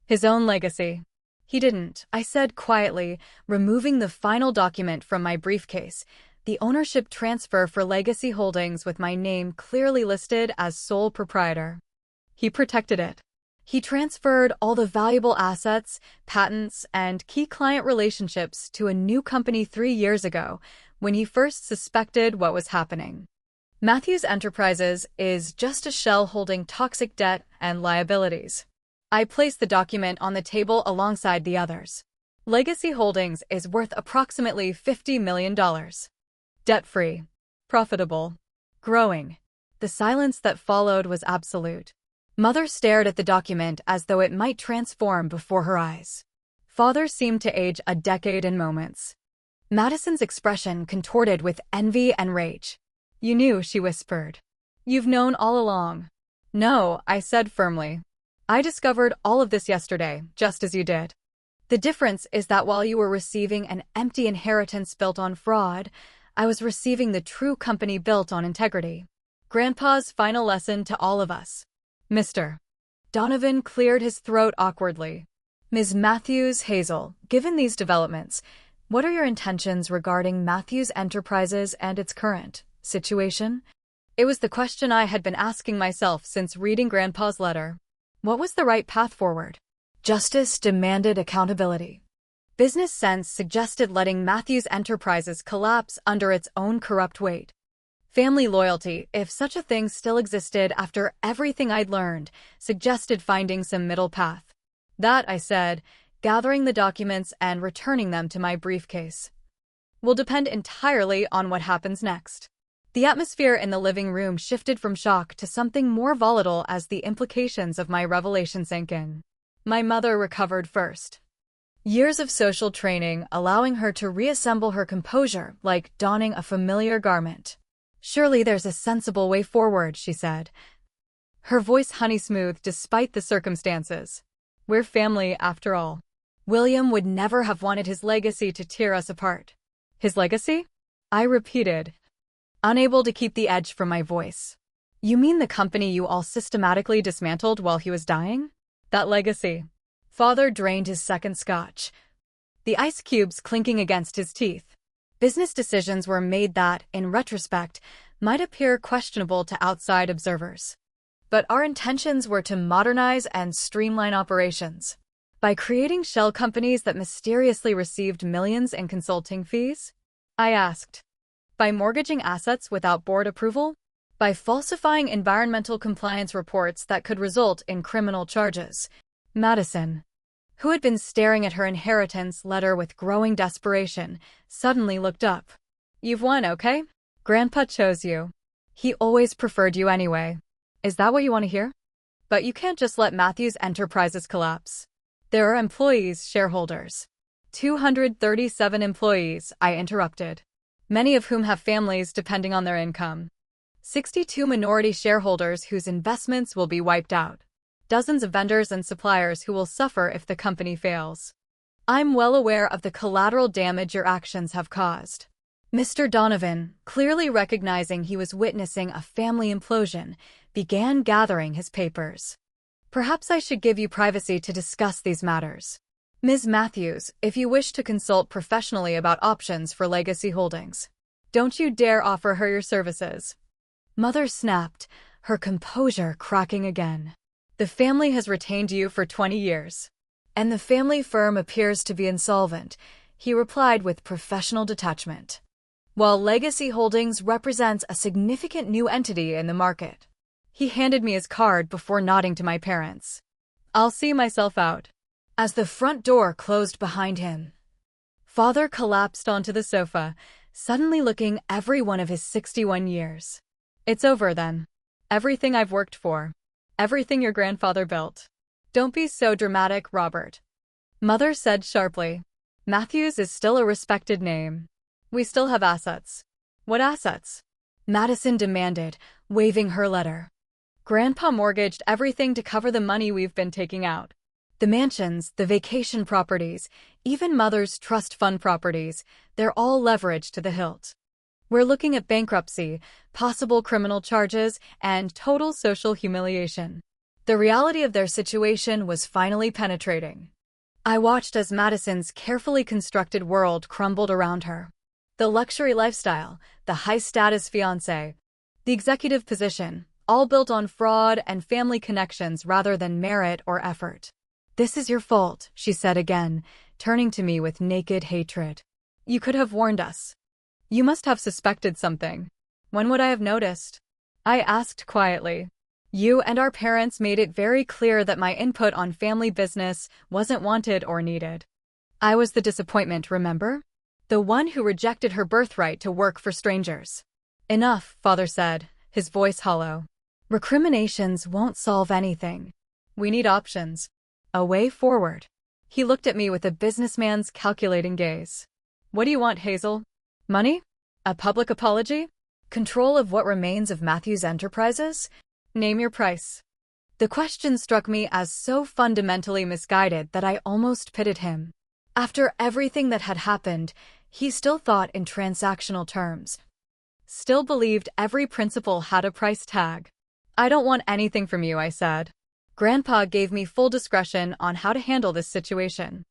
His own legacy. He didn't, I said quietly, removing the final document from my briefcase, the ownership transfer for Legacy Holdings with my name clearly listed as sole proprietor. He protected it. He transferred all the valuable assets, patents, and key client relationships to a new company 3 years ago, when he first suspected what was happening. Matthews Enterprises is just a shell holding toxic debt and liabilities. I placed the document on the table alongside the others. Legacy Holdings is worth approximately $50 million. Debt-free, profitable, growing. The silence that followed was absolute. Mother stared at the document as though it might transform before her eyes. Father seemed to age a decade in moments. Madison's expression contorted with envy and rage. You knew, she whispered. You've known all along. No, I said firmly. I discovered all of this yesterday, just as you did. The difference is that while you were receiving an empty inheritance built on fraud, I was receiving the true company built on integrity. Grandpa's final lesson to all of us. Mr. Donovan cleared his throat awkwardly. Ms. Matthews, Hazel, given these developments, what are your intentions regarding Matthews Enterprises and its current situation? It was the question I had been asking myself since reading Grandpa's letter. What was the right path forward? Justice demanded accountability. Business sense suggested letting Matthews Enterprises collapse under its own corrupt weight. Family loyalty, if such a thing still existed after everything I'd learned, suggested finding some middle path. That, I said, gathering the documents and returning them to my briefcase. will depend entirely on what happens next. The atmosphere in the living room shifted from shock to something more volatile as the implications of my revelation sank in. My mother recovered first. Years of social training allowing her to reassemble her composure like donning a familiar garment. "Surely there's a sensible way forward," she said. Her voice honey-smooth despite the circumstances. "We're family, after all. William would never have wanted his legacy to tear us apart." "His legacy?" I repeated, unable to keep the edge from my voice. "You mean the company you all systematically dismantled while he was dying? That legacy." Father drained his second scotch, the ice cubes clinking against his teeth. Business decisions were made that, in retrospect, might appear questionable to outside observers. But our intentions were to modernize and streamline operations. By creating shell companies that mysteriously received millions in consulting fees? I asked. By mortgaging assets without board approval? By falsifying environmental compliance reports that could result in criminal charges? Madison, who had been staring at her inheritance letter with growing desperation, suddenly looked up. "You've won, okay? Grandpa chose you. He always preferred you anyway. Is that what you want to hear? But you can't just let Matthews Enterprises collapse. There are employees, shareholders." 237 employees, I interrupted, many of whom have families depending on their income. 62 minority shareholders whose investments will be wiped out. Dozens of vendors and suppliers who will suffer if the company fails. "I'm well aware of the collateral damage your actions have caused." Mr. Donovan, clearly recognizing he was witnessing a family implosion, began gathering his papers. "Perhaps I should give you privacy to discuss these matters. Ms. Matthews, if you wish to consult professionally about options for Legacy Holdings, don't you dare offer her your services." Mother snapped, her composure cracking again. "The family has retained you for 20 years. And the family firm appears to be insolvent," he replied with professional detachment. "While Legacy Holdings represents a significant new entity in the market." He handed me his card before nodding to my parents. "I'll see myself out." As the front door closed behind him, Father collapsed onto the sofa, suddenly looking every one of his 61 years. "It's over then. Everything I've worked for. Everything your grandfather built. Don't be so dramatic, Robert." Mother said sharply. "Matthews is still a respected name. We still have assets." "What assets?" Madison demanded, waving her letter. "Grandpa mortgaged everything to cover the money we've been taking out. The mansions, the vacation properties, even Mother's trust fund properties, they're all leveraged to the hilt. We're looking at bankruptcy, possible criminal charges, and total social humiliation." The reality of their situation was finally penetrating. I watched as Madison's carefully constructed world crumbled around her. The luxury lifestyle, the high-status fiancé, the executive position, all built on fraud and family connections rather than merit or effort. "This is your fault," she said again, turning to me with naked hatred. "You could have warned us. You must have suspected something." "When would I have noticed?" I asked quietly. "You and our parents made it very clear that my input on family business wasn't wanted or needed. I was the disappointment, remember? The one who rejected her birthright to work for strangers." "Enough," Father said, his voice hollow. "Recriminations won't solve anything. We need options. A way forward." He looked at me with a businessman's calculating gaze. "What do you want, Hazel? Money? A public apology? Control of what remains of Matthews Enterprises? Name your price." The question struck me as so fundamentally misguided that I almost pitied him. After everything that had happened, he still thought in transactional terms. Still believed every principle had a price tag. "I don't want anything from you," I said. "Grandpa gave me full discretion on how to handle this situation.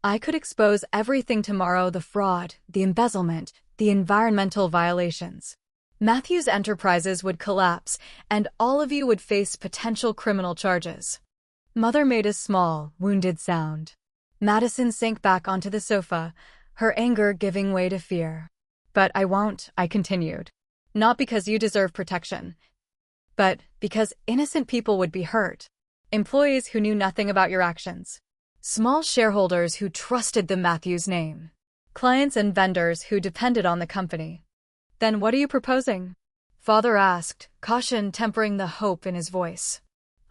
I could expose everything tomorrow: the fraud, the embezzlement, the environmental violations. Matthews Enterprises would collapse, and all of you would face potential criminal charges." Mother made a small, wounded sound. Madison sank back onto the sofa, her anger giving way to fear. "But I won't," I continued. "Not because you deserve protection, but because innocent people would be hurt. Employees who knew nothing about your actions. Small shareholders who trusted the Matthews name. clients and vendors who depended on the company. Then what are you proposing? Father asked, caution tempering the hope in his voice.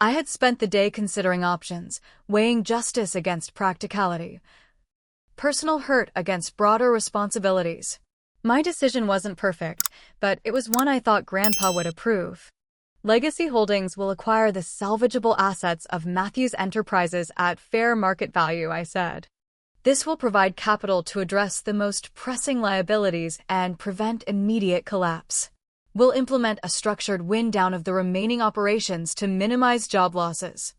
I had spent the day considering options, weighing justice against practicality, personal hurt against broader responsibilities. My decision wasn't perfect, but it was one I thought Grandpa would approve. Legacy Holdings will acquire the salvageable assets of Matthews Enterprises at fair market value, I said. This will provide capital to address the most pressing liabilities and prevent immediate collapse. We'll implement a structured wind-down of the remaining operations to minimize job losses.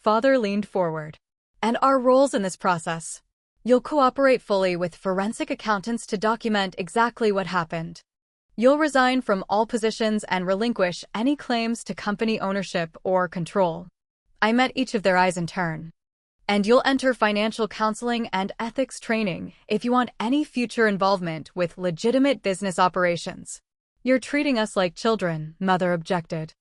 Father leaned forward. And our roles in this process? You'll cooperate fully with forensic accountants to document exactly what happened. You'll resign from all positions and relinquish any claims to company ownership or control. I met each of their eyes in turn. And you'll enter financial counseling and ethics training if you want any future involvement with legitimate business operations. You're treating us like children, Mother objected.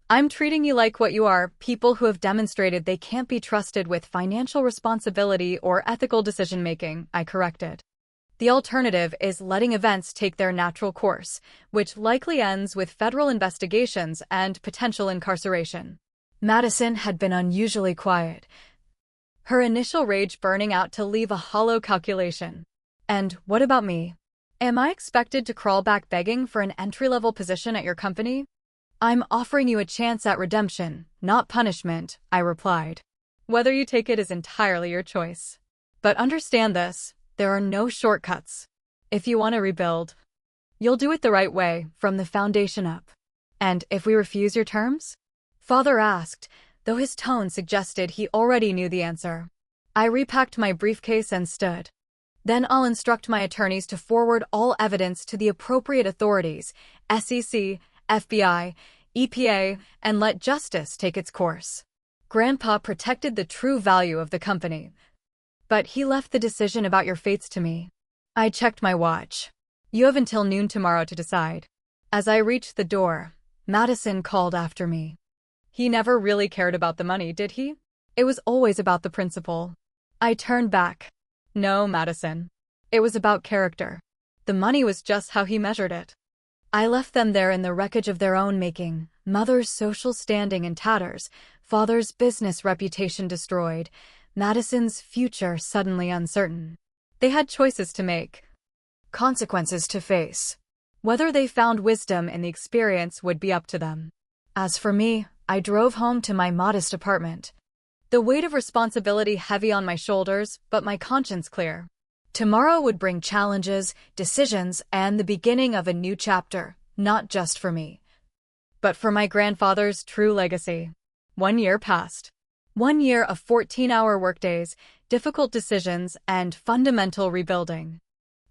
I'm treating you like what you are, people who have demonstrated they can't be trusted with financial responsibility or ethical decision-making, I corrected. The alternative is letting events take their natural course, which likely ends with federal investigations and potential incarceration. Madison had been unusually quiet, her initial rage burning out to leave a hollow calculation. And what about me? Am I expected to crawl back begging for an entry-level position at your company? I'm offering you a chance at redemption, not punishment, I replied. Whether you take it is entirely your choice. But understand this, there are no shortcuts. If you want to rebuild, you'll do it the right way, from the foundation up. And if we refuse your terms? Father asked, though his tone suggested he already knew the answer. I repacked my briefcase and stood. Then I'll instruct my attorneys to forward all evidence to the appropriate authorities, SEC, FBI, EPA, and let justice take its course. Grandpa protected the true value of the company. But he left the decision about your fates to me. I checked my watch. You have until noon tomorrow to decide. As I reached the door, Madison called after me. He never really cared about the money, did he? It was always about the principle. I turned back. No, Madison. It was about character. The money was just how he measured it. I left them there in the wreckage of their own making, Mother's social standing in tatters, Father's business reputation destroyed, Madison's future suddenly uncertain. They had choices to make, consequences to face. Whether they found wisdom in the experience would be up to them. As for me, I drove home to my modest apartment. The weight of responsibility heavy on my shoulders, but my conscience clear. Tomorrow would bring challenges, decisions, and the beginning of a new chapter, not just for me, but for my grandfather's true legacy. 1 year passed. 1 year of 14-hour workdays, difficult decisions, and fundamental rebuilding.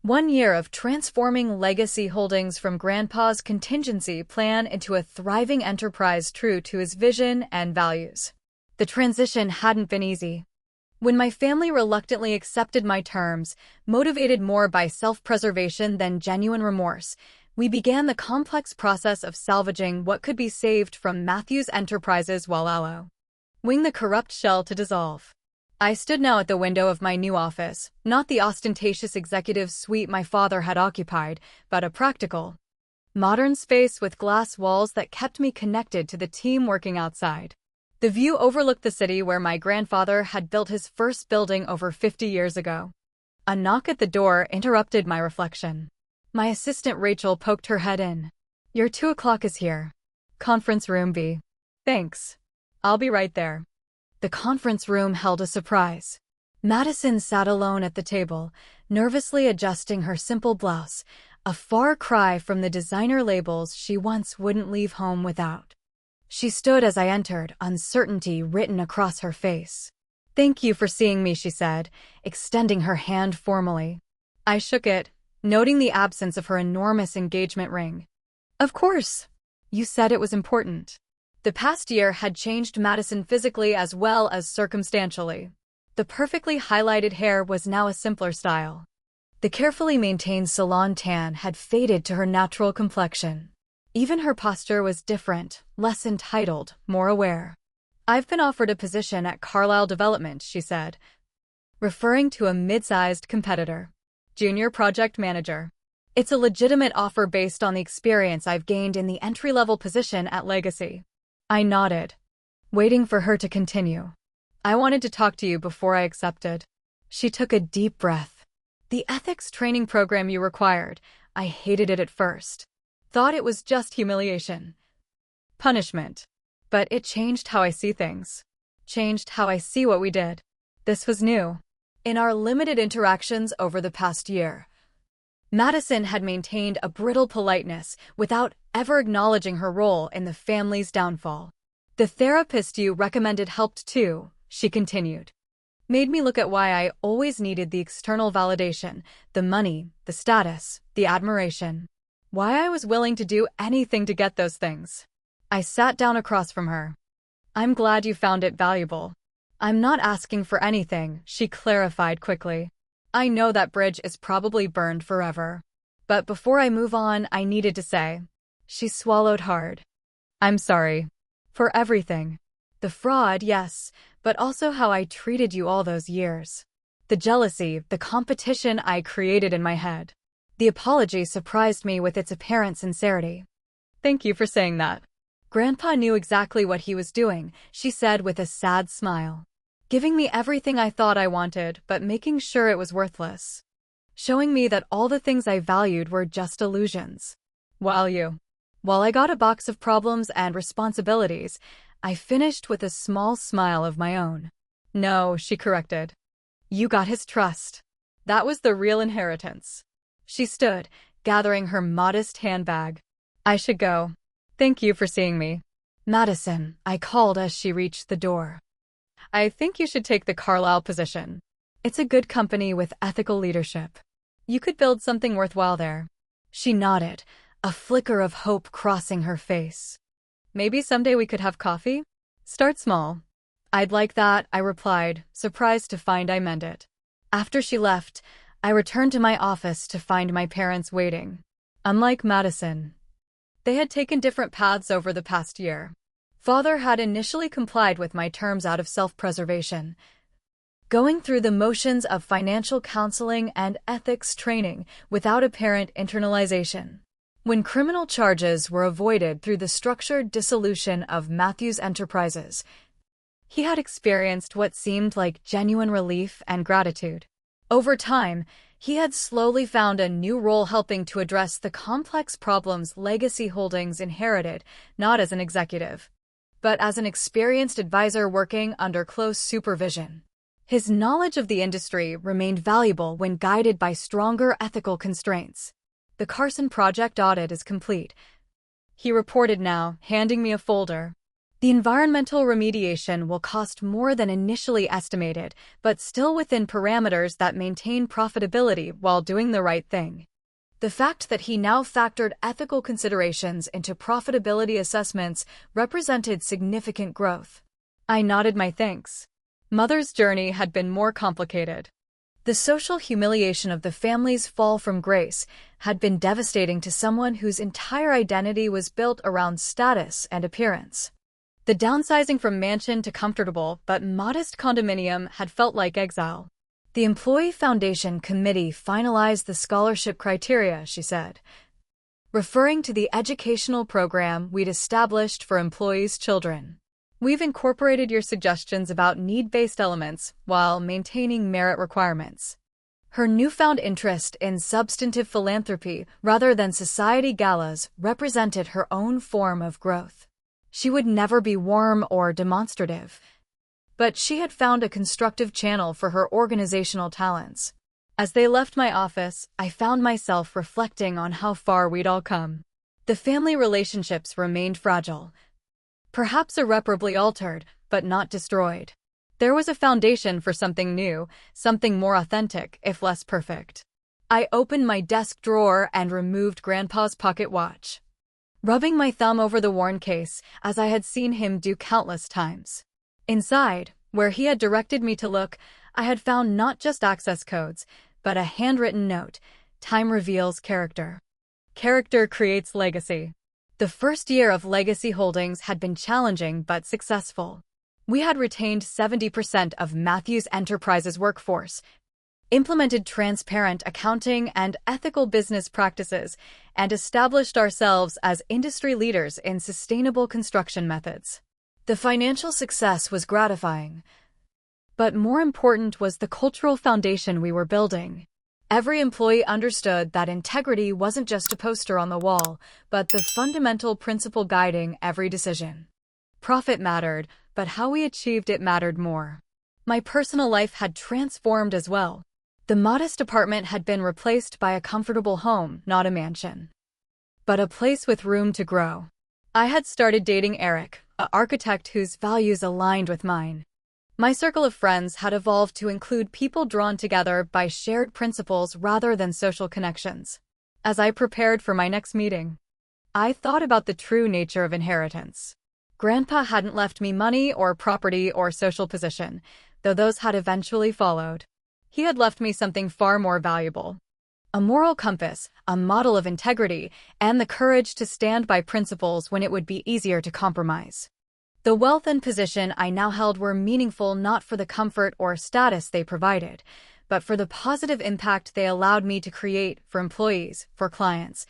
1 year of transforming Legacy Holdings from Grandpa's contingency plan into a thriving enterprise true to his vision and values. The transition hadn't been easy. When my family reluctantly accepted my terms, motivated more by self-preservation than genuine remorse, we began the complex process of salvaging what could be saved from Matthews Enterprises while allowing the corrupt shell to dissolve. I stood now at the window of my new office, not the ostentatious executive suite my father had occupied, but a practical, modern space with glass walls that kept me connected to the team working outside. The view overlooked the city where my grandfather had built his first building over 50 years ago. A knock at the door interrupted my reflection. My assistant Rachel poked her head in. Your 2 o'clock is here. Conference room B. Thanks. I'll be right there. The conference room held a surprise. Madison sat alone at the table, nervously adjusting her simple blouse, a far cry from the designer labels she once wouldn't leave home without. She stood as I entered, uncertainty written across her face. Thank you for seeing me, she said, extending her hand formally. I shook it, noting the absence of her enormous engagement ring. Of course. You said it was important. The past year had changed Madison physically as well as circumstantially. The perfectly highlighted hair was now a simpler style. The carefully maintained salon tan had faded to her natural complexion. Even her posture was different, less entitled, more aware. I've been offered a position at Carlisle Development, she said, referring to a mid-sized competitor. Junior Project Manager. It's a legitimate offer based on the experience I've gained in the entry-level position at Legacy. I nodded, waiting for her to continue. I wanted to talk to you before I accepted. She took a deep breath. The ethics training program you required, I hated it at first. Thought it was just humiliation. Punishment. But it changed how I see things. Changed how I see what we did. This was new. In our limited interactions over the past year, Madison had maintained a brittle politeness without ever acknowledging her role in the family's downfall. The therapist you recommended helped too, she continued. Made me look at why I always needed the external validation, the money, the status, the admiration. Why I was willing to do anything to get those things. I sat down across from her. I'm glad you found it valuable. I'm not asking for anything, she clarified quickly. I know that bridge is probably burned forever. But before I move on, I needed to say. She swallowed hard. I'm sorry. For everything. The fraud, yes, but also how I treated you all those years. The jealousy, the competition I created in my head. The apology surprised me with its apparent sincerity. Thank you for saying that. Grandpa knew exactly what he was doing, she said with a sad smile. Giving me everything I thought I wanted, but making sure it was worthless. Showing me that all the things I valued were just illusions. While I got a box of problems and responsibilities, I finished with a small smile of my own. No, she corrected. You got his trust. That was the real inheritance. She stood, gathering her modest handbag. I should go. Thank you for seeing me. Madison, I called as she reached the door. I think you should take the Carlisle position. It's a good company with ethical leadership. You could build something worthwhile there. She nodded, a flicker of hope crossing her face. Maybe someday we could have coffee? Start small. I'd like that, I replied, surprised to find I meant it. After she left, I returned to my office to find my parents waiting. Unlike Madison, they had taken different paths over the past year. Father had initially complied with my terms out of self-preservation, going through the motions of financial counseling and ethics training without apparent internalization. When criminal charges were avoided through the structured dissolution of Matthews Enterprises, he had experienced what seemed like genuine relief and gratitude. Over time, he had slowly found a new role helping to address the complex problems Legacy Holdings inherited, not as an executive, but as an experienced advisor working under close supervision. His knowledge of the industry remained valuable when guided by stronger ethical constraints. The Carson Project audit is complete, he reported now, handing me a folder. The environmental remediation will cost more than initially estimated, but still within parameters that maintain profitability while doing the right thing. The fact that he now factored ethical considerations into profitability assessments represented significant growth. I nodded my thanks. Mother's journey had been more complicated. The social humiliation of the family's fall from grace had been devastating to someone whose entire identity was built around status and appearance. The downsizing from mansion to comfortable but modest condominium had felt like exile. The Employee Foundation Committee finalized the scholarship criteria, she said, referring to the educational program we'd established for employees' children. We've incorporated your suggestions about need-based elements while maintaining merit requirements. Her newfound interest in substantive philanthropy rather than society galas represented her own form of growth. She would never be warm or demonstrative, but she had found a constructive channel for her organizational talents. As they left my office, I found myself reflecting on how far we'd all come. The family relationships remained fragile, perhaps irreparably altered, but not destroyed. There was a foundation for something new, something more authentic, if less perfect. I opened my desk drawer and removed Grandpa's pocket watch, rubbing my thumb over the worn case, as I had seen him do countless times. Inside, where he had directed me to look, I had found not just access codes, but a handwritten note. Time reveals character. Character creates legacy. The first year of Legacy Holdings had been challenging but successful. We had retained 70% of Matthews Enterprises' workforce, implemented transparent accounting and ethical business practices, and established ourselves as industry leaders in sustainable construction methods. The financial success was gratifying, but more important was the cultural foundation we were building. Every employee understood that integrity wasn't just a poster on the wall, but the fundamental principle guiding every decision. Profit mattered, but how we achieved it mattered more. My personal life had transformed as well. The modest apartment had been replaced by a comfortable home, not a mansion, but a place with room to grow. I had started dating Eric, an architect whose values aligned with mine. My circle of friends had evolved to include people drawn together by shared principles rather than social connections. As I prepared for my next meeting, I thought about the true nature of inheritance. Grandpa hadn't left me money or property or social position, though those had eventually followed. He had left me something far more valuable: a moral compass, a model of integrity, and the courage to stand by principles when it would be easier to compromise. The wealth and position I now held were meaningful not for the comfort or status they provided, but for the positive impact they allowed me to create for employees, for clients,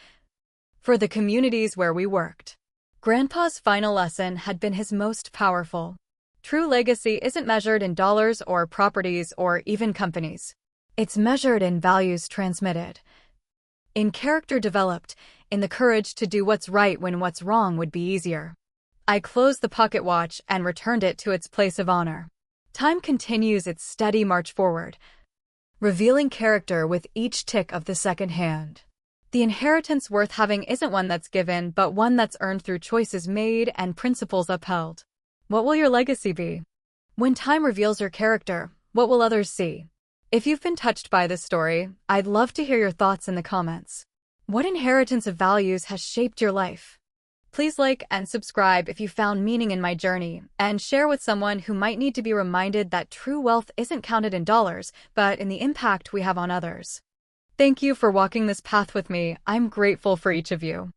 for the communities where we worked. Grandpa's final lesson had been his most powerful. True legacy isn't measured in dollars or properties or even companies. It's measured in values transmitted, in character developed, in the courage to do what's right when what's wrong would be easier. I closed the pocket watch and returned it to its place of honor. Time continues its steady march forward, revealing character with each tick of the second hand. The inheritance worth having isn't one that's given, but one that's earned through choices made and principles upheld. What will your legacy be? When time reveals your character, what will others see? If you've been touched by this story, I'd love to hear your thoughts in the comments. What inheritance of values has shaped your life? Please like and subscribe if you found meaning in my journey, and share with someone who might need to be reminded that true wealth isn't counted in dollars, but in the impact we have on others. Thank you for walking this path with me. I'm grateful for each of you.